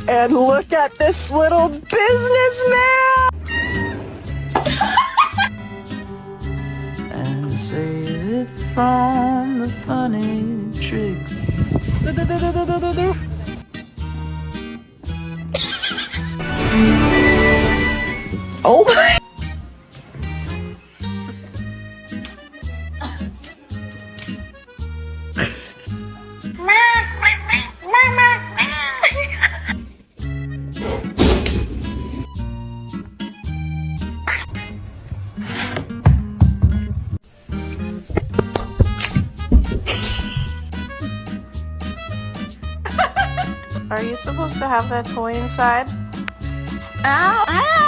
And look at this little businessman! And save it from the funny trick. Oh my! Are you supposed to have that toy inside? Ow! Ow!